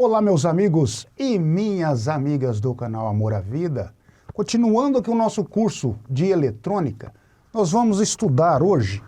Olá, meus amigos e minhas amigas do canal Amor à Vida. Continuando aqui o nosso curso de eletrônica, nós vamos estudar hoje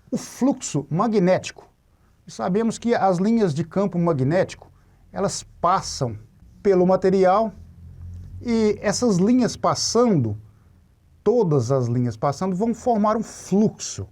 o fluxo magnético. E sabemos que as linhas de campo magnético, elas passam pelo material e essas linhas passando, todas as linhas passando, vão formar um fluxo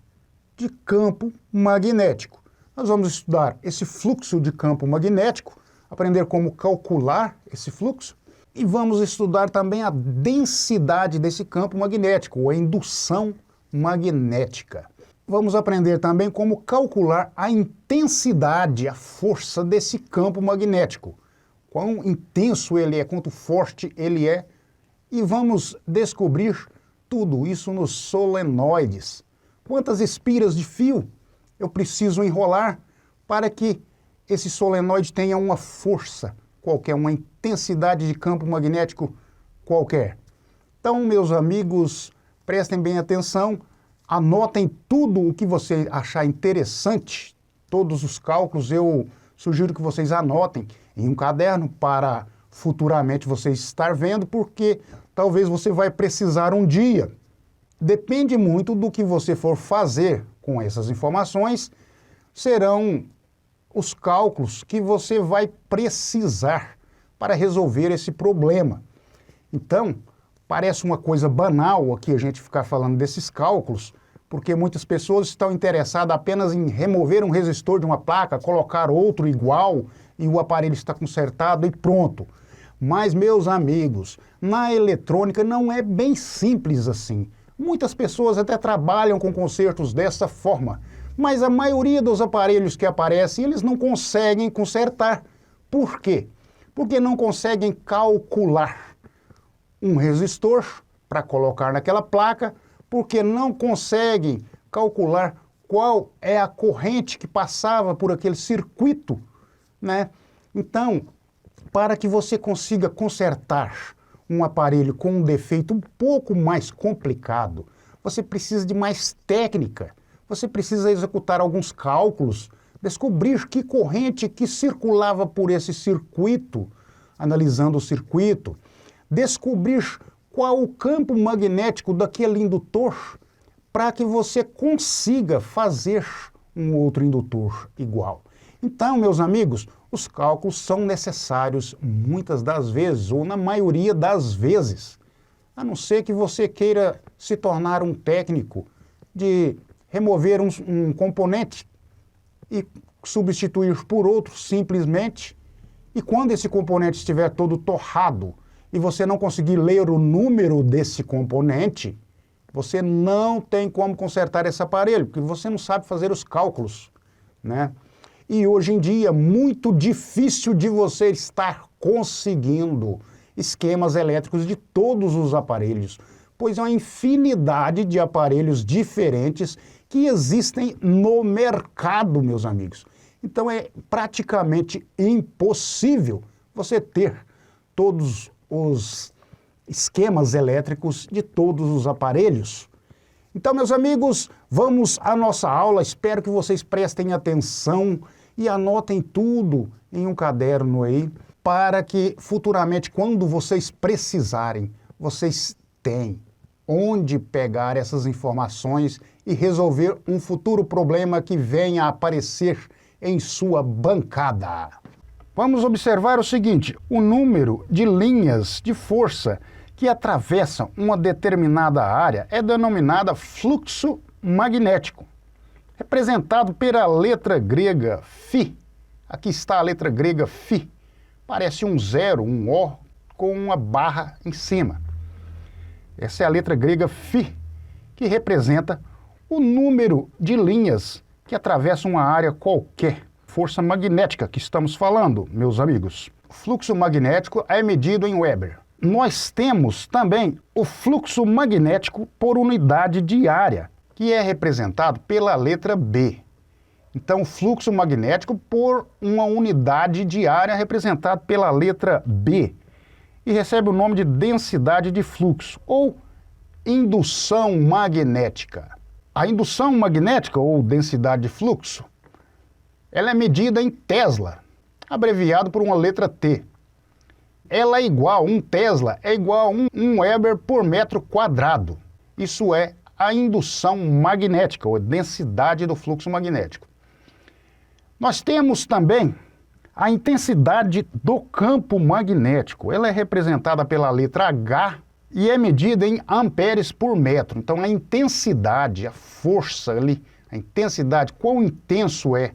de campo magnético. Nós vamos estudar esse fluxo de campo magnético, aprender como calcular esse fluxo e vamos estudar também a densidade desse campo magnético, ou a indução magnética. Vamos aprender também como calcular a intensidade, a força desse campo magnético, quão intenso ele é, quanto forte ele é, e vamos descobrir tudo isso nos solenoides. Quantas espiras de fio eu preciso enrolar para que esse solenoide tenha uma força qualquer, uma intensidade de campo magnético qualquer. Então, meus amigos, prestem bem atenção, anotem tudo o que você achar interessante, todos os cálculos, eu sugiro que vocês anotem em um caderno para futuramente vocês estar vendo, porque talvez você vai precisar um dia. Depende muito do que você for fazer com essas informações, serão os cálculos que você vai precisar para resolver esse problema. Então, parece uma coisa banal aqui a gente ficar falando desses cálculos, porque muitas pessoas estão interessadas apenas em remover um resistor de uma placa, colocar outro igual e o aparelho está consertado e pronto. Mas, meus amigos, na eletrônica não é bem simples assim. Muitas pessoas até trabalham com consertos dessa forma, mas a maioria dos aparelhos que aparecem, eles não conseguem consertar. Por quê? Porque não conseguem calcular um resistor para colocar naquela placa, porque não conseguem calcular qual é a corrente que passava por aquele circuito, né? Então, para que você consiga consertar um aparelho com um defeito um pouco mais complicado, você precisa de mais técnica. Você precisa executar alguns cálculos, descobrir que corrente que circulava por esse circuito, analisando o circuito, descobrir qual o campo magnético daquele indutor para que você consiga fazer um outro indutor igual. Então, meus amigos, os cálculos são necessários muitas das vezes, ou na maioria das vezes, a não ser que você queira se tornar um técnico de remover um componente e substituir por outro simplesmente, e quando esse componente estiver todo torrado e você não conseguir ler o número desse componente, você não tem como consertar esse aparelho, porque você não sabe fazer os cálculos, né? E hoje em dia é muito difícil de você estar conseguindo esquemas elétricos de todos os aparelhos, pois há uma infinidade de aparelhos diferentes que existem no mercado, meus amigos. Então é praticamente impossível você ter todos os esquemas elétricos de todos os aparelhos. Então, meus amigos, vamos à nossa aula. Espero que vocês prestem atenção e anotem tudo em um caderno aí, para que futuramente, quando vocês precisarem, vocês têm onde pegar essas informações e resolver um futuro problema que venha a aparecer em sua bancada. Vamos observar o seguinte: o número de linhas de força que atravessam uma determinada área é denominada fluxo magnético, representado pela letra grega φ. Aqui está a letra grega φ. Parece um zero, um O, com uma barra em cima. Essa é a letra grega φ, que representa o número de linhas que atravessam uma área qualquer. Força magnética que estamos falando, meus amigos. O fluxo magnético é medido em Weber. Nós temos também o fluxo magnético por unidade de área, que é representado pela letra B. Então, fluxo magnético por uma unidade de área representado pela letra B. E recebe o nome de densidade de fluxo, ou indução magnética. A indução magnética, ou densidade de fluxo, ela é medida em Tesla. abreviado por uma letra T. Ela é igual, 1 Tesla é igual a 1 Weber por metro quadrado. Isso é a indução magnética, ou a densidade do fluxo magnético. Nós temos também a intensidade do campo magnético. Ela é representada pela letra H e é medida em amperes por metro. Então a intensidade, a força ali, a intensidade, quão intenso é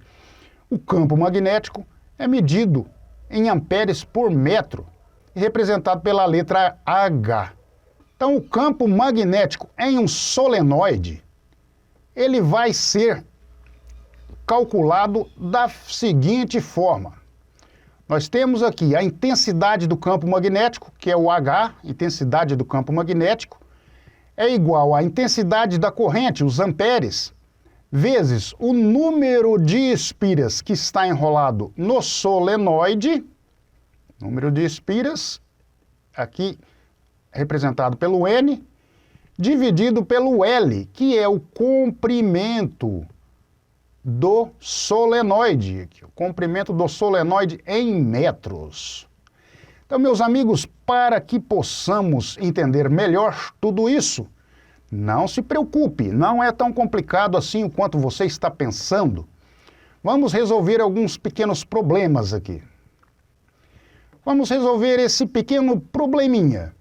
o campo magnético, é medido em amperes por metro, representado pela letra H. Então o campo magnético em um solenoide, ele vai ser calculado da seguinte forma. Nós temos aqui a intensidade do campo magnético, que é o H, intensidade do campo magnético, é igual à intensidade da corrente, os amperes, vezes o número de espiras que está enrolado no solenoide, número de espiras, aqui representado pelo N, dividido pelo L, que é o comprimento do solenoide, o comprimento do solenoide em metros. Então, meus amigos, para que possamos entender melhor tudo isso, não se preocupe, não é tão complicado assim quanto você está pensando. Vamos resolver alguns pequenos problemas aqui. Vamos resolver esse pequeno probleminha.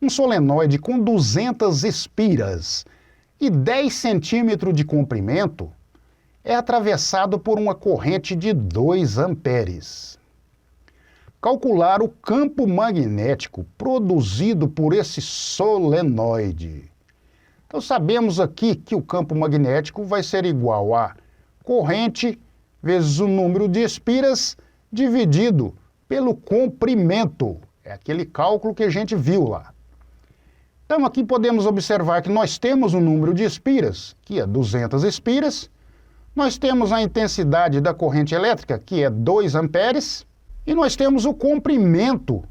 Um solenoide com 200 espiras e 10 centímetros de comprimento é atravessado por uma corrente de 2 amperes. Calcular o campo magnético produzido por esse solenoide. Então sabemos aqui que o campo magnético vai ser igual a corrente vezes o número de espiras dividido pelo comprimento. É aquele cálculo que a gente viu lá. Então aqui podemos observar que nós temos um número de espiras, que é 200 espiras, nós temos a intensidade da corrente elétrica, que é 2 amperes, e nós temos o comprimento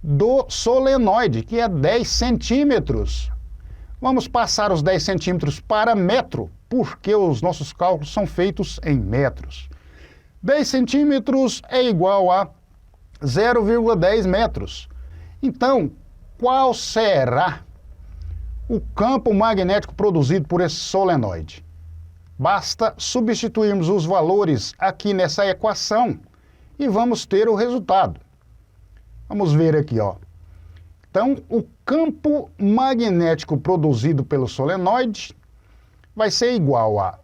do solenoide, que é 10 centímetros. Vamos passar os 10 centímetros para metro, porque os nossos cálculos são feitos em metros. 10 centímetros é igual a 0,10 metros. Então, qual será o campo magnético produzido por esse solenoide? Basta substituirmos os valores aqui nessa equação e vamos ter o resultado. Vamos ver aqui, ó. Então, o campo magnético produzido pelo solenoide vai ser igual a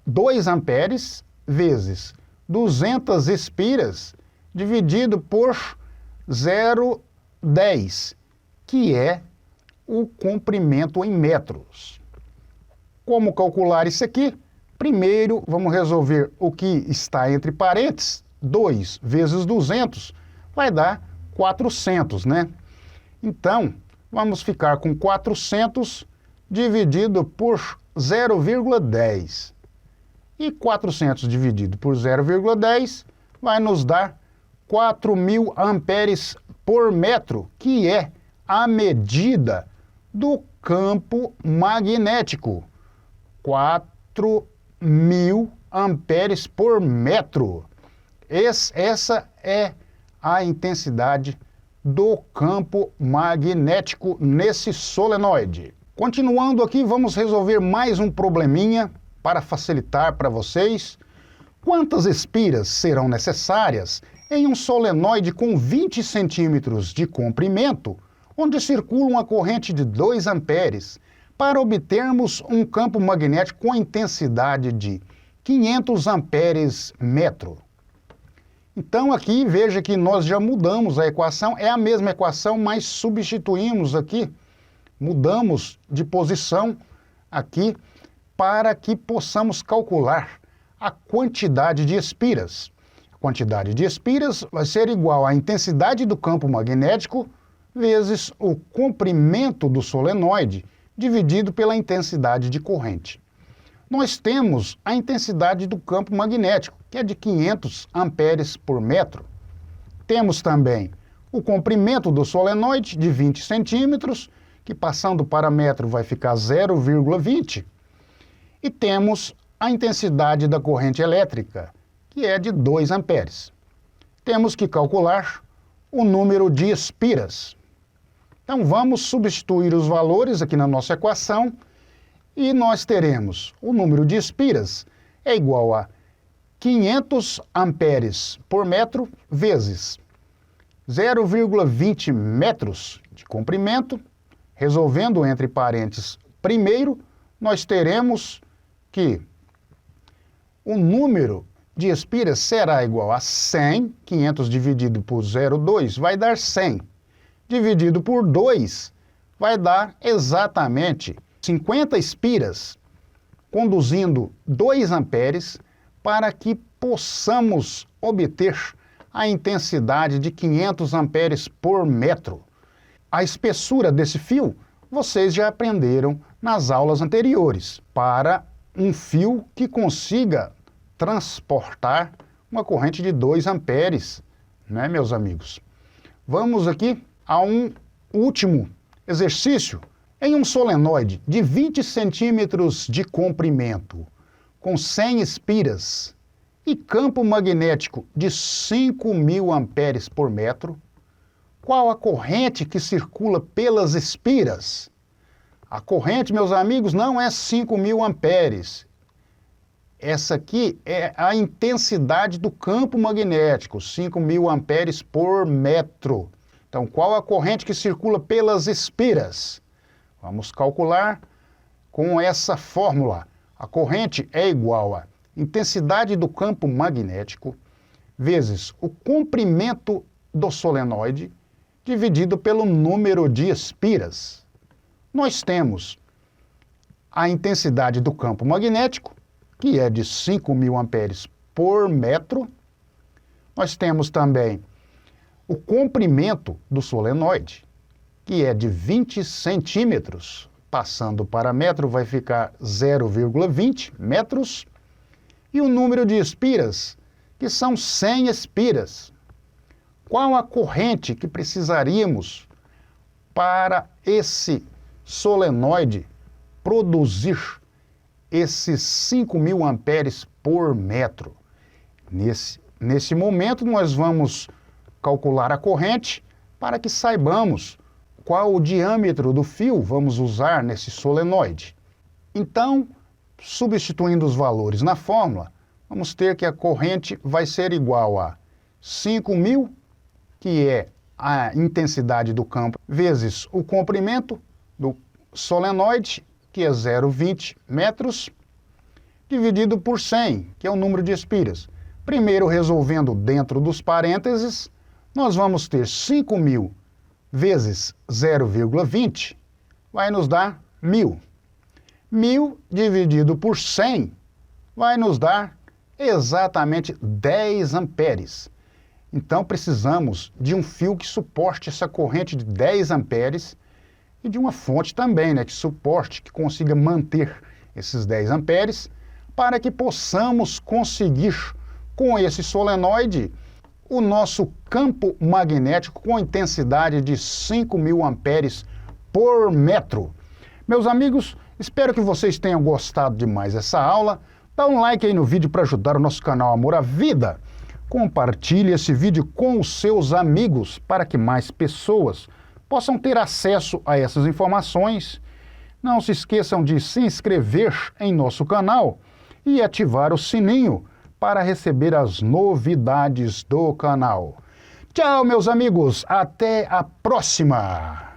2 amperes vezes 200 espiras dividido por 0,10, que é o comprimento em metros. Como calcular isso aqui? Primeiro, vamos resolver o que está entre parênteses. 2 vezes 200 vai dar 400, né? Então, vamos ficar com 400 dividido por 0,10. E 400 dividido por 0,10 vai nos dar 4.000 amperes por metro, que é a medida do campo magnético. 4.000 amperes por metro. Essa é a intensidade do campo magnético nesse solenoide. Continuando aqui, vamos resolver mais um probleminha para facilitar para vocês. Quantas espiras serão necessárias em um solenoide com 20 centímetros de comprimento, onde circula uma corrente de 2 amperes, para obtermos um campo magnético com intensidade de 500 amperes metro? Então aqui veja que nós já mudamos a equação, é a mesma equação, mas substituímos aqui, mudamos de posição aqui para que possamos calcular a quantidade de espiras. A quantidade de espiras vai ser igual à intensidade do campo magnético vezes o comprimento do solenoide dividido pela intensidade de corrente. Nós temos a intensidade do campo magnético, que é de 500 amperes por metro. Temos também o comprimento do solenoide de 20 centímetros, que passando para metro vai ficar 0,20. E temos a intensidade da corrente elétrica, que é de 2 amperes. temos que calcular o número de espiras. Então vamos substituir os valores aqui na nossa equação e nós teremos o número de espiras é igual a 500 amperes por metro vezes 0,20 metros de comprimento. Resolvendo entre parênteses primeiro, nós teremos que o número de espiras será igual a 100, 500 dividido por 0,2 vai dar 100. Dividido por 2 vai dar exatamente 50 espiras, conduzindo 2 amperes para que possamos obter a intensidade de 500 amperes por metro. A espessura desse fio, vocês já aprenderam nas aulas anteriores, para um fio que consiga transportar uma corrente de 2 amperes, né, meus amigos? Vamos aqui a um último exercício. Em um solenoide de 20 centímetros de comprimento, com 100 espiras e campo magnético de 5.000 amperes por metro, qual a corrente que circula pelas espiras? A corrente, meus amigos, não é 5.000 amperes. Essa aqui é a intensidade do campo magnético, 5.000 amperes por metro. Então, qual a corrente que circula pelas espiras? Vamos calcular com essa fórmula. A corrente é igual a intensidade do campo magnético vezes o comprimento do solenoide dividido pelo número de espiras. Nós temos a intensidade do campo magnético, que é de 5.000 amperes por metro. Nós temos também o comprimento do solenoide, que é de 20 centímetros. Passando para metro vai ficar 0,20 metros. E o número de espiras, que são 100 espiras. Qual a corrente que precisaríamos para esse solenoide produzir esses 5.000 amperes por metro? Nesse momento, nós vamos calcular a corrente para que saibamos qual o diâmetro do fio vamos usar nesse solenoide. Então, substituindo os valores na fórmula, vamos ter que a corrente vai ser igual a 5.000, que é a intensidade do campo, vezes o comprimento do solenoide, que é 0,20 metros, dividido por 100, que é o número de espiras. Primeiro, resolvendo dentro dos parênteses, nós vamos ter 5.000 vezes 0,20, vai nos dar 1.000. 1.000 dividido por 100 vai nos dar exatamente 10 amperes. Então, precisamos de um fio que suporte essa corrente de 10 amperes e de uma fonte também, né, que suporte, que consiga manter esses 10 amperes para que possamos conseguir, com esse solenoide, o nosso campo magnético com intensidade de 5.000 amperes por metro. Meus amigos, espero que vocês tenham gostado demais dessa aula. Dá um like aí no vídeo para ajudar o nosso canal Amor à Vida. Compartilhe esse vídeo com os seus amigos para que mais pessoas possam ter acesso a essas informações. Não se esqueçam de se inscrever em nosso canal e ativar o sininho para receber as novidades do canal. Tchau, meus amigos. Até a próxima!